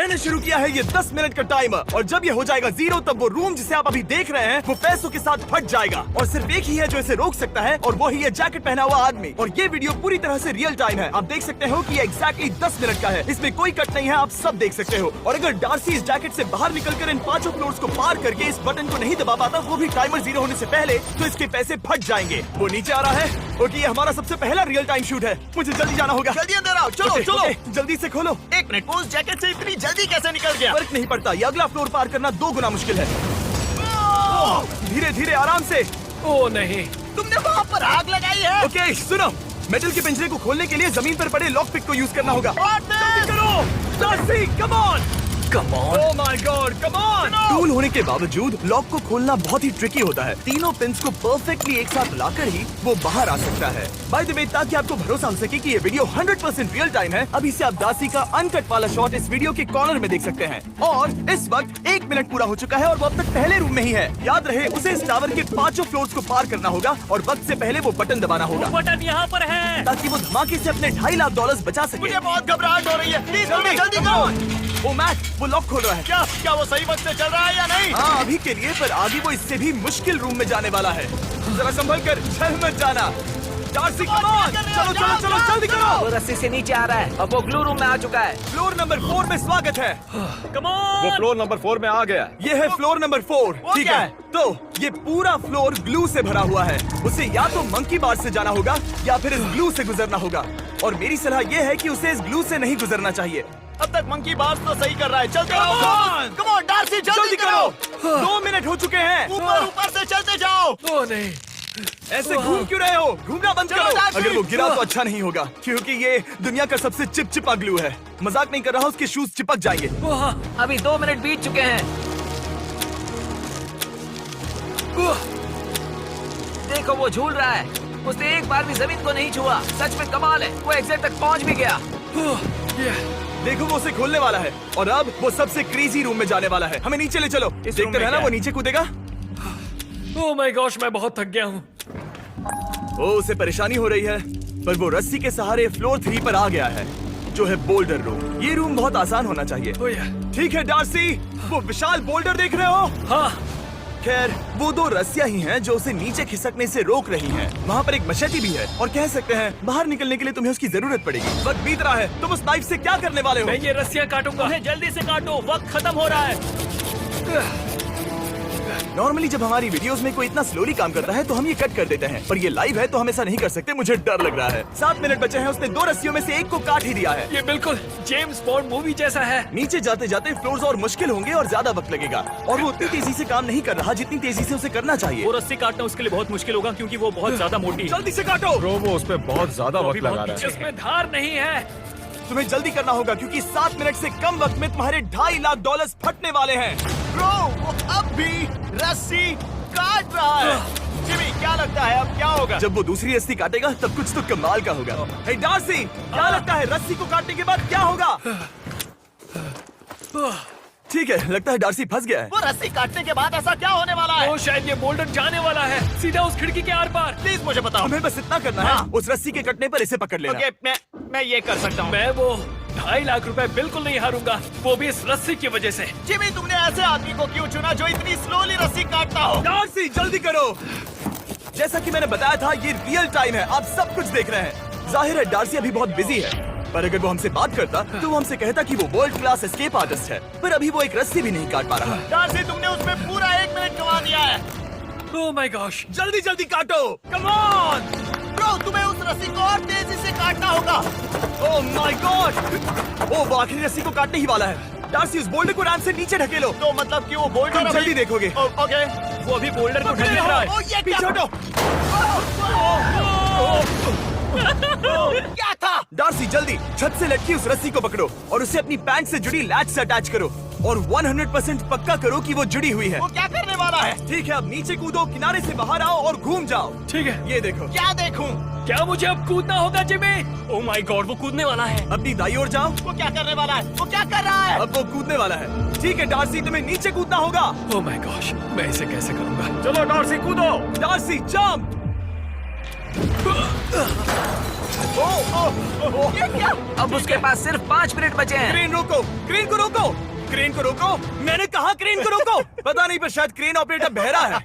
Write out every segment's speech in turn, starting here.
मैंने शुरू किया है ये 10 मिनट का टाइमर और जब ये हो जाएगा 0 तब वो रूम जिसे आप अभी देख रहे हैं वो पैसों के साथ फट जाएगा और सिर्फ एक ही है जो इसे रोक सकता है और वो ही ये जैकेट पहना हुआ आदमी। और ये वीडियो पूरी तरह से रियल टाइम है। आप देख सकते हो कि ये एग्जैक्टली 10 मिनट का है, इसमें कोई कट नहीं है, आप सब देख सकते हो। और अगर डार्सी इस जैकेट से बाहर निकलकर इन 5 फ्लोर्स को पार करके इस बटन को नहीं दबा पाता, वो भी टाइमर 0 होने से पहले, तो इसके पैसे फट जाएंगे। वो नीचे आ रहा है क्योंकि ये हमारा सबसे पहला रियल टाइम शूट है। मुझे जल्दी जाना होगा। जल्दी अंदर आओ, चलो चलो जल्दी से खोलो। एक मिनट, उस जैकेट से इतनी जल्दी कैसे निकल गया? फर्क नहीं पड़ता, ये अगला फ्लोर पार करना 2 गुना मुश्किल है। धीरे धीरे आराम से। ओ नहीं, तुमने वहाँ पर आग लगाई है। ओके सुनो, मेटल के पिंजरे को खोलने के लिए जमीन पर पड़े लॉक पिक को यूज करना होगा। जल्दी करो Darcy, come on. Come on. Oh my god, come on. Tool होने के बावजूद लॉक को खोलना बहुत ही ट्रिकी होता है। तीनों पिन्स को परफेक्टली एक साथ लाकर ही वो बाहर आ सकता है। बाय द वे, ताकि आपको भरोसा हो सके कि ये वीडियो 100% रियल टाइम है, अभी से आप डार्सी का अनकट वाला शॉट इस वीडियो के कॉर्नर में देख सकते हैं। और इस वक्त 1 मिनट पूरा हो चुका है और वो अब तक पहले रूम में ही है। याद रहे, उसे इस टावर के 5 फ्लोर्स को पार करना होगा और वक्त से पहले वो बटन दबाना होगा बटन यहाँ पर है ताकि वो धमाके से अपने $2.5 लाख बचा सके। मुझे बहुत घबराहट हो रही है, प्लीज जल्दी करो। ओ मैट, वो लॉक खोल रहा है। क्या वो सही वक्त से चल रहा है या नहीं? हाँ अभी के लिए, पर आगे वो इससे भी मुश्किल रूम में जाने वाला है। जरा संभल कर, चल मत जाना। डार्सी कम ऑन, चलो चलो चलो जल्दी करो। वो रस्सी से नीचे आ रहा है, अब वो ग्लू रूम में आ चुका है। फ्लोर नंबर 4 में स्वागत है। Come on. वो फ्लोर नंबर 4 में आ गया। ये है फ्लोर नंबर 4। ठीक क्या है, तो ये पूरा फ्लोर ग्लू से भरा हुआ है। उसे या तो मंकी बार से जाना होगा या फिर इस ग्लू से गुजरना होगा। और मेरी सलाह ये है कि उसे इस ग्लू से नहीं गुजरना चाहिए। अब तक मंकी बार्स तो सही कर रहा है। चलते रहो। कम ऑन डार्सी, जल्दी करो। 2 मिनट हो चुके हैं। ऊपर से चलते जाओ। ओ नहीं, ऐसे घूम क्यों रहे हो? घूमना बंद चलो, करो। डार्सी। अगर वो गिरा तो अच्छा नहीं होगा, क्योंकि ये दुनिया का सबसे चिपचिपा ग्लू है। मजाक नहीं कर रहा, उसके शूज चिपक जाएंगे। अभी 2 मिनट बीत चुके हैं। देखो वो झूल रहा है, उसने एक बार भी जमीन को नहीं छुआ। सच में कमाल है, वो एग्जिट तक पहुंच भी गया। देखो वो उसे खोलने वाला है और अब वो सबसे क्रेजी रूम में जाने वाला है। हमें नीचे ले चलो। देखते में रहना, क्या वो है? नीचे कूदेगा। ओ माय गॉश, मैं बहुत थक गया हूँ। ओ उसे परेशानी हो रही है, पर वो रस्सी के सहारे फ्लोर 3 पर आ गया है, जो है बोल्डर रूम। ये रूम बहुत आसान होना चाहिए। ओ या, ठीक है डार्सी, वो विशाल बोल्डर देख रहे हो? हाँ। खैर, वो 2 रस्सियां ही हैं जो उसे नीचे खिसकने से रोक रही हैं। वहाँ पर एक मशेटी भी है और कह सकते हैं बाहर निकलने के लिए तुम्हें उसकी जरूरत पड़ेगी। वक्त बीत रहा है, तुम उस नाइफ से क्या करने वाले हो? मैं ये रस्सियाँ काटूंगा। उन्हें जल्दी से काटो, वक्त खत्म हो रहा है। नॉर्मली जब हमारी वीडियोस में कोई इतना स्लोली काम करता है तो हम ये कट कर देते हैं, पर ये लाइव है तो हम ऐसा नहीं कर सकते। मुझे डर लग रहा है। 7 मिनट बचे हैं, उसने 2 रस्सियों में से एक को काट ही दिया है। ये बिल्कुल जेम्स बॉन्ड मूवी जैसा है। नीचे जाते जाते फ्लोर्स और मुश्किल होंगे और ज्यादा वक्त लगेगा और वो उतनी तेजी से काम नहीं कर रहा जितनी तेजी से उसे करना चाहिए। वो रस्सी काटना उसके लिए बहुत मुश्किल होगा क्योंकि वो बहुत ज्यादा मोटी है। जल्दी से काटो। ब्रो वो उस पे बहुत ज्यादा वक्त लगा रहा है। इसमें धार नहीं है। तुम्हें जल्दी करना होगा क्योंकि 7 मिनट से कम वक्त में तुम्हारे $2.5 लाख फटने वाले हैं। ब्रो, वो अब भी रस्सी काट रहा है। जिमी, क्या लगता है अब क्या होगा? जब वो दूसरी रस्सी काटेगा तब कुछ तो कमाल का होगा। हे डार्सी, क्या लगता है रस्सी को काटने के बाद क्या होगा? ठीक है, लगता है डार्सी फंस गया है। वो रस्सी काटने के बाद ऐसा क्या होने वाला है? ओ शायद ये बोल्डर जाने वाला है सीधा उस खिड़की के आर पार। प्लीज मुझे बताओ। हमें बस इतना करना हाँ। है, उस रस्सी के कटने पर इसे पकड़ लेना। ओके, मैं ये कर सकता हूँ। मैं वो $2.5 लाख बिल्कुल नहीं हारूंगा, वो भी इस रस्सी की वजह से। जिमी, तुमने ऐसे आदमी को क्यों चुना जो इतनी स्लोली रस्सी काटता हो? डार्सी जल्दी करो। जैसा कि मैंने बताया था, ये रियल टाइम है, आप सब कुछ देख रहे हैं। जाहिर है डार्सी अभी बहुत बिजी है, पर अगर वो हमसे बात करता तो वो हमसे कहता कि वो वर्ल्ड क्लास एस्केप आर्टिस्ट है, पर अभी वो एक रस्सी भी नहीं काट पा रहा। डार्सी, तुमने उसमें पूरा 1 मिनट गंवा दिया है। ओ माय गॉश, जल्दी जल्दी काटो, कम ऑन। ब्रो, तुम्हें उस रस्सी को और तेजी से काटना होगा। ओह माय गॉड, वो आखिरी रस्सी को काटने ही वाला है। डार्सी, उस बोल्डर को रैंप से नीचे ढकेलो। तो मतलब कि वो बोल्डर तुम जल्दी देखोगे। ओके, वो अभी बोल्डर को ढकेल रहा है। ओ, ये पीछे क्या? हटो। क्या था? डार्सी जल्दी छत से लटकी उस रस्सी को पकड़ो और उसे अपनी पैंट से जुड़ी लैच से अटैच करो और 100% पक्का करो कि वो जुड़ी हुई है। वो क्या करने वाला है? ठीक है, अब नीचे कूदो, किनारे से बाहर आओ और घूम जाओ। ठीक है, ये देखो। क्या देखूं? क्या मुझे अब कूदना होगा जिमी? ओ माय गॉड, वो कूदने वाला है। अपनी दाई ओर जाओ। वो क्या करने वाला है? वो क्या कर रहा है? अब वो कूदने वाला है। ठीक है डार्सी, तुम्हें नीचे कूदना होगा। ओ माय गॉश, मैं इसे कैसे करूंगा? चलो डार्सी कूदो। Darcy jump. ये क्या? अब उसके पास सिर्फ 5 मिनट बचे हैं। क्रेन रोको, क्रेन को रोको, क्रेन को रोको। मैंने कहा क्रेन को रोको। पता नहीं पर शायद क्रेन ऑपरेटर बहरा है।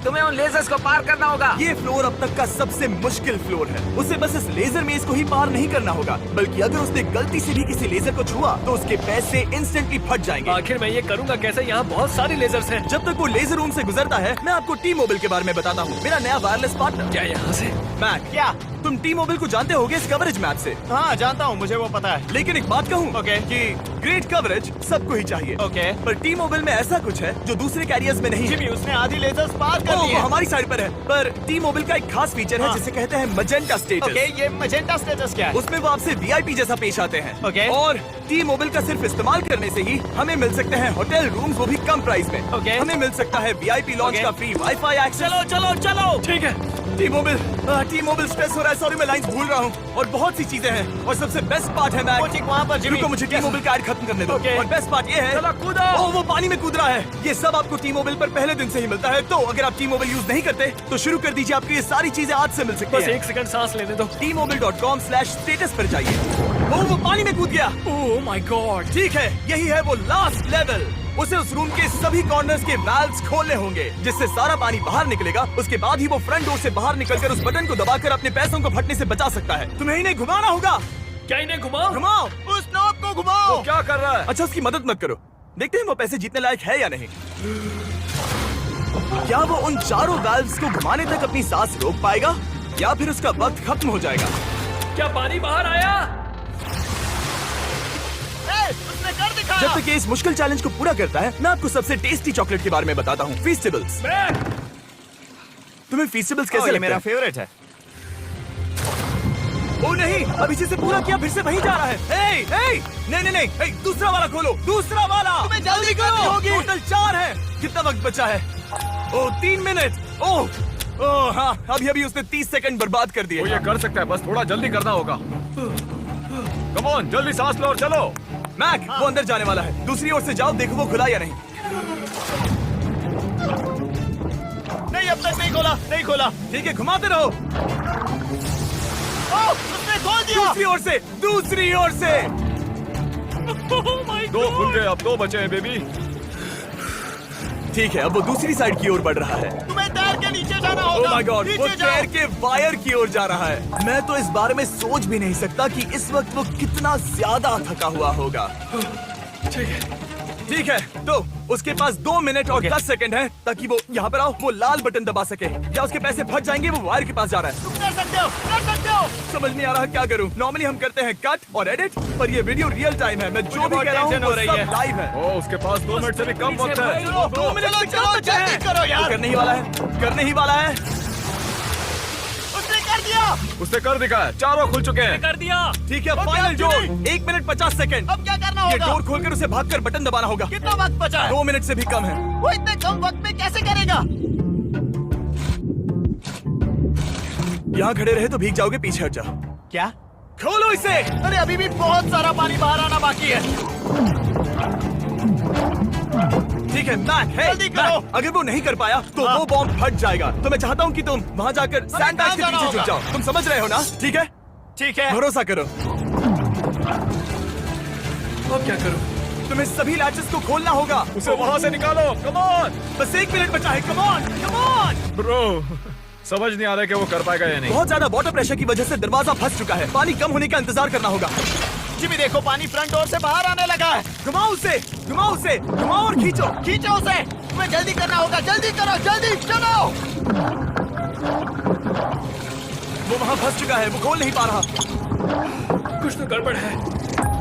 तुम्हें उन लेजर्स को पार करना होगा। ये फ्लोर अब तक का सबसे मुश्किल फ्लोर है। उसे बस इस लेजर में इसको ही पार नहीं करना होगा, बल्कि अगर उसने गलती से भी किसी लेजर को छुआ तो उसके पैसे इंस्टेंटली फट जाएंगे। आखिर मैं ये करूंगा कैसे? यहाँ बहुत सारे लेजर्स हैं। जब तक वो लेजर रूम से गुजरता है, मैं आपको टी मोबाइल के बारे में बताता हूँ, मेरा नया वायरलेस पार्टनर। क्या यहाँ से? मैक, क्या? तुम टी मोबाइल को जानते होगे इस कवरेज मैप से। हाँ जानता हूँ, मुझे वो पता है। लेकिन एक बात कहूँ ओके। कि ग्रेट कवरेज सबको ही चाहिए। ओके। पर टी मोबाइल में ऐसा कुछ है जो दूसरे कैरियर्स में नहीं है। जिमी उसने आधी लेजर्स पार कर वो ली है। हमारी साइड पर है, पर टी मोबाइल का एक खास फीचर है हाँ। जिसे कहते हैं मजेंटा स्टेटस। ओके, ये मजेंटा स्टेटस क्या है? उसमें वो आपसे वीआईपी जैसा पेश आते हैं। ओके। और टी मोबाइल का सिर्फ इस्तेमाल करने से ही हमें मिल सकते हैं होटल रूम्स, वो भी कम प्राइस में। ओके। हमें मिल सकता है वीआईपी लॉन्च ओके। का फ्री वाईफाई एक्सेस। चलो चलो चलो। ठीक है। टी मोबाइल स्ट्रेस हो रहा है, सॉरी मैं लाइंस भूल रहा हूँ। और बहुत सी चीजें हैं, और सबसे बेस्ट पार्ट है वो मैक। ठीक वहाँ पर जिमी। रुको, मुझे टी मोबाइल का ऐड खत्म करने दो। ओके। और बेस्ट पार्ट ये है, चलो कूदो। ओह वो पानी में कूद रहा है। ये सब आपको टी मोबाइल पर पहले दिन से ही मिलता है, तो अगर आप टी मोबाइल यूज नहीं करते तो शुरू कर दीजिए, आपको ये सारी चीजें आज से मिल सकती बस हैं। 1 सेकंड सांस लेने दो। tmobile.com/status पर जाइए। ओह वो पानी में कूद गया। ओह माय गॉड। ठीक है, यही है वो लास्ट लेवल। उसे उस रूम के सभी कॉर्नर्स के वाल्व्स खोलने होंगे, जिससे सारा पानी बाहर निकलेगा। उसके बाद ही वो फ्रंट डोर से बाहर निकलकर उस बटन को दबाकर अपने पैसों को फटने से बचा सकता है। तुम्हें इन्हें घुमाना होगा। क्या इन्हें घुमाओ? घुमाओ। उस नॉब को घुमाओ। वो क्या कर रहा है? अच्छा उसकी मदद मत करो, देखते हैं वो पैसे जीतने लायक है या नहीं। क्या वो उन चारों वाल्व्स को घुमाने तक अपनी सांस रोक पाएगा, या फिर उसका वक्त खत्म हो जाएगा? क्या पानी बाहर आया? उसने कर दिखाया। जब तक ये इस मुश्किल चैलेंज को पूरा करता है, मैं आपको सबसे टेस्टी चॉकलेट के बारे में बताता हूँ, फीस्टेबल्स। तुम्हें फीस्टेबल्स कैसे ये लगते मेरा हैं? फेवरेट है। ओ नहीं, अभी जिसे पूरा किया फिर से वहीं जा रहा है। ए, ए, नहीं, दूसरा वाला खोलो, दूसरा वाला। तुम्हें जल्दी करनी होगी। टोटल 4 है। कितना वक्त बचा है? ओ 3 मिनट। ओह हाँ, अभी उसने 30 सेकंड बर्बाद कर दिए। वो ये कर सकता है, बस थोड़ा जल्दी करना होगा। कम ऑन, जल्दी सांस लो और चलो। मैक, वो अंदर जाने वाला है। दूसरी ओर से जाओ, देखो वो खुला या नहीं। नहीं अब तक नहीं खोला। ठीक है, घुमाते रहो। उसने खोल दिया। दूसरी ओर से। 2 खुल गए, अब 2 बचे हैं बेबी। ठीक है, अब वो दूसरी साइड की ओर बढ़ रहा है। तुम्हें टायर के नीचे जाना ओह होगा। माय गॉड, वो नीचे जाओ। टायर के वायर की ओर जा रहा है। मैं तो इस बारे में सोच भी नहीं सकता कि इस वक्त वो कितना ज्यादा थका हुआ होगा। ठीक है, तो उसके पास 2 मिनट और 10 सेकंड है ताकि वो यहाँ पर आओ, वो लाल बटन दबा सके। क्या उसके पैसे फट जाएंगे? वो वायर के पास जा रहा है। तुम कर सकते हो। समझ नहीं आ रहा क्या करूँ। नॉर्मली हम करते हैं कट और एडिट, पर ये वीडियो रियल टाइम है। मैं जो भी बहुत कह रहा हूँ टेंशन वो हो रही सब है। लाइव है। ओ उसके पास 2 मिनट से भी कम वक्त है। चलो 2 मिनट चलो जल्दी करो यार। वो करने ही वाला है। उसने कर दिया। उसने कर दिखाया, 4 खुल चुके हैं। कर दिया। ठीक है, ओके, फाइनल अब डोर। चलिए। 1 मिनट 50 सेकंड। अब क्या करना ये होगा? डोर खोलकर उसे भागकर बटन दबाना होगा। कितना वक्त बचा है? 2 मिनट से भी कम है। वो इतने कम वक्त में कैसे करेगा? यहाँ खड़े रहे तो भीग जाओगे, पीछे हट जाओ। क्या? खोलो इसे। अरे अभी भी बहुत सारा पानी बाहर आना बाकी है। ठीक है मैक, हे, जल्दी करो। मैक, अगर वो नहीं कर पाया तो हाँ। वो बॉम्ब फट जाएगा। तो मैं चाहता हूँ कि तुम वहाँ जाकर सैंडबैग्स के जाना पीछे होगा। छुप जाओ। तुम समझ रहे हो ना? ठीक है, ठीक है। भरोसा करो। अब क्या करूं? तुम्हें सभी लैचेस को खोलना होगा। उसे वहां से निकालो, कम ऑन। बस 1 मिनट बचा है। Come on. ब्रो, समझ नहीं आ रहा है कि वो कर पाएगा या नहीं। बहुत ज्यादा वाटर प्रेशर की वजह से दरवाजा फंस चुका है। पानी कम होने का इंतजार करना होगा। जिमी देखो पानी फ्रंट डोर से बाहर आने लगा है। घुमाओ घुमाओ और खींचो उसे। तुम्हें जल्दी करना होगा। जल्दी करो, जल्दी चलो। वो वहाँ फंस चुका है, वो खोल नहीं पा रहा। कुछ तो गड़बड़ है।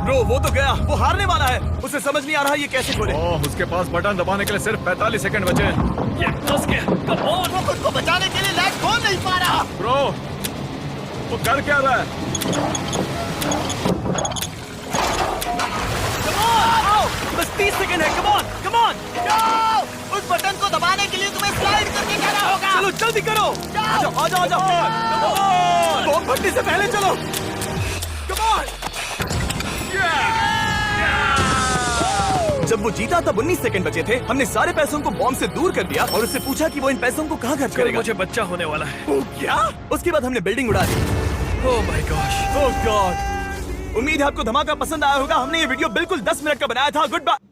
ब्रो, वो तो गया, वो हारने वाला है। उसे समझ नहीं आ रहा ये कैसे खोले। ओह, उसके पास बटन दबाने के लिए सिर्फ 45 सेकंड बचे हैं। ये फंस गया। Come on. वो खुद को बचाने के लिए लैच खोल नहीं पा रहा। ब्रो, वो कर क्या रहा है? बस 30 सेकंड है। Come on. जाओ। उस बटन को दबाने के लिए तुम्हें स्लाइड करके जाना होगा। चलो जल्दी करो। जाओ। आ जाओ। बॉम्ब फटने से पहले चलो। Come on. जब वो जीता तब 19 सेकंड बचे थे। हमने सारे पैसों को बॉम्ब से दूर कर दिया और उससे पूछा कि वो इन पैसों को कहाँ खर्च कल करेगा। मुझे बच्चा होने वाला है। ओ, क्या? उसके बाद हमने बिल्डिंग उड़ा दी। Oh my gosh. Oh God. उम्मीद है आपको धमाका पसंद आया होगा। हमने ये वीडियो बिल्कुल 10 मिनट का बनाया था। Good bye.